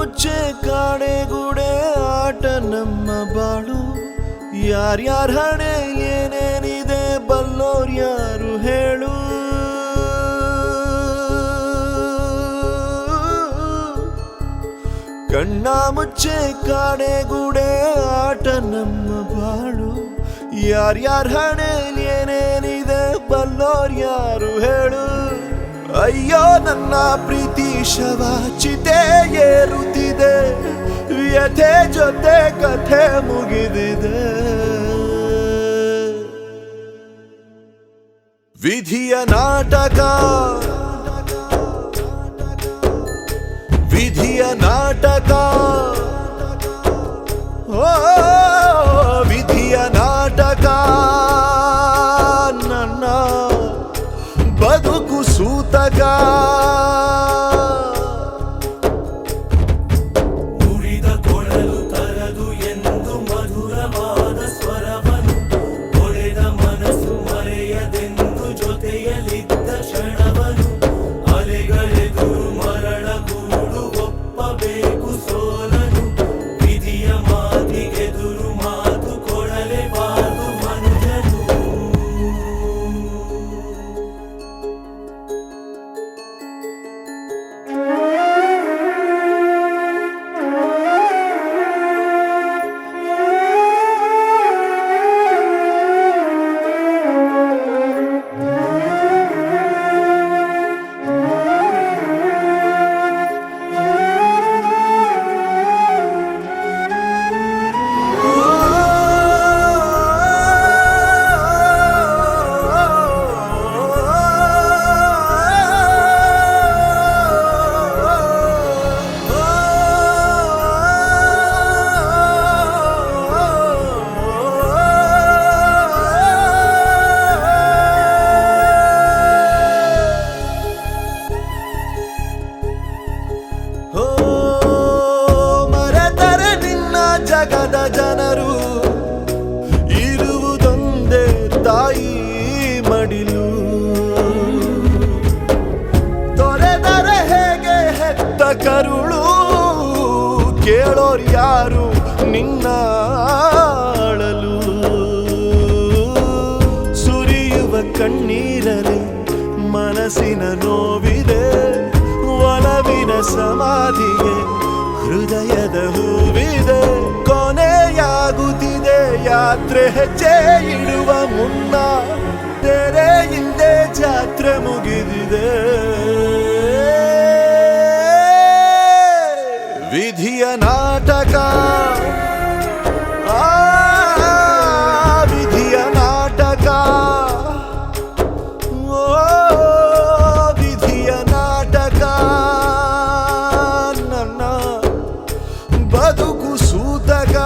ಮುಚ್ಚೆ ಕಾಡೆಗೂಡೆ ಆಟ ನಮ್ಮ ಬಾಳು. ಯಾರ್ಯಾರ ಹಣೆ ಏನೇನಿದೆ ಬಲ್ಲೋರ್ ಯಾರು ಹೇಳು. ಕಣ್ಣ ಮುಚ್ಚೆ ಕಾಡೆಗೂಡೆ ಆಟ ನಮ್ಮ ಬಾಳು. ಯಾರ್ಯಾರ ಹಣೆ ಏನೇನಿದೆ ಬಲ್ಲೋರ್ ಯಾರು ಹೇಳು. ಅಯ್ಯೋ ನನ್ನ ಪ್ರೀತಿ ಶವ ಚಿತೆ ಏರುತ್ತಿದೆ, ವ್ಯಥೆ ಜೊತೆ ಕಥೆ ಮುಗಿದಿದೆ. ವಿಧಿಯ ನಾಟಕ, ವಿಧಿಯ ನಾಟಕ, ಓ ವಿಧಿಯ ನಾಟಕ. ನನ್ನ ಬದುಕು ಸೂತಕ. ಮುರಿದ ಕೊಳಲು ತರದು ಎಂದು ಮಧುರವಾದ ಸ್ವರವನು, ಹೊಡೆದ ಮನಸ್ಸು ಮರೆಯದೆಂದು ಜೊತೆಯಲ್ಲಿದ್ದ ಕ್ಷಣವನು. ಅಲೆಗಳೆದುರು ಮರಳ ಗೂಡು ಒಪ್ಪಬೇಕು ಸೋಲನು. ವಿಧಿಯ ಮಾತಿಗೆದುರು ಮಾತು ಕೊಡಲೇಬಾರದು ಮನುಜನು. ಜಗದ ಜನರು ಇರುವುದೊಂದೇ ತಾಯಿ ಮಡಿಲು. ತೊರೆದರೆ ಹೇಗೆ ಹೆತ್ತ ಕರುಳು, ಕೇಳೋರ್ ಯಾರು ನಿನ್ನ ಅಳಲು. ಸುರಿಯುವ ಕಣ್ಣೀರಲಿ ಮನಸ್ಸಿನ ನೋವಿದೆ, ಒಲವಿನ ಸಮಾಧಿಗೆ ಹೃದಯದ ಹೂವಿದೆ. ಕೊನೆಯಾಗುತ್ತಿದೆ ಯಾತ್ರೆ, ಹೆಜ್ಜೆ ಇಡುವ ಮುನ್ನ ತೆರೆ ಹಿಂದೆ ಜಾತ್ರೆ ಮುಗಿದಿದೆ. ವಿಧಿಯ ನಾಟಕ, ಆ ವಿಧಿಯ ನಾಟಕ, ಓ ವಿಧಿಯ ನಾಟಕ. ನನ್ನ ಬದುಕು ಸೂತಕ.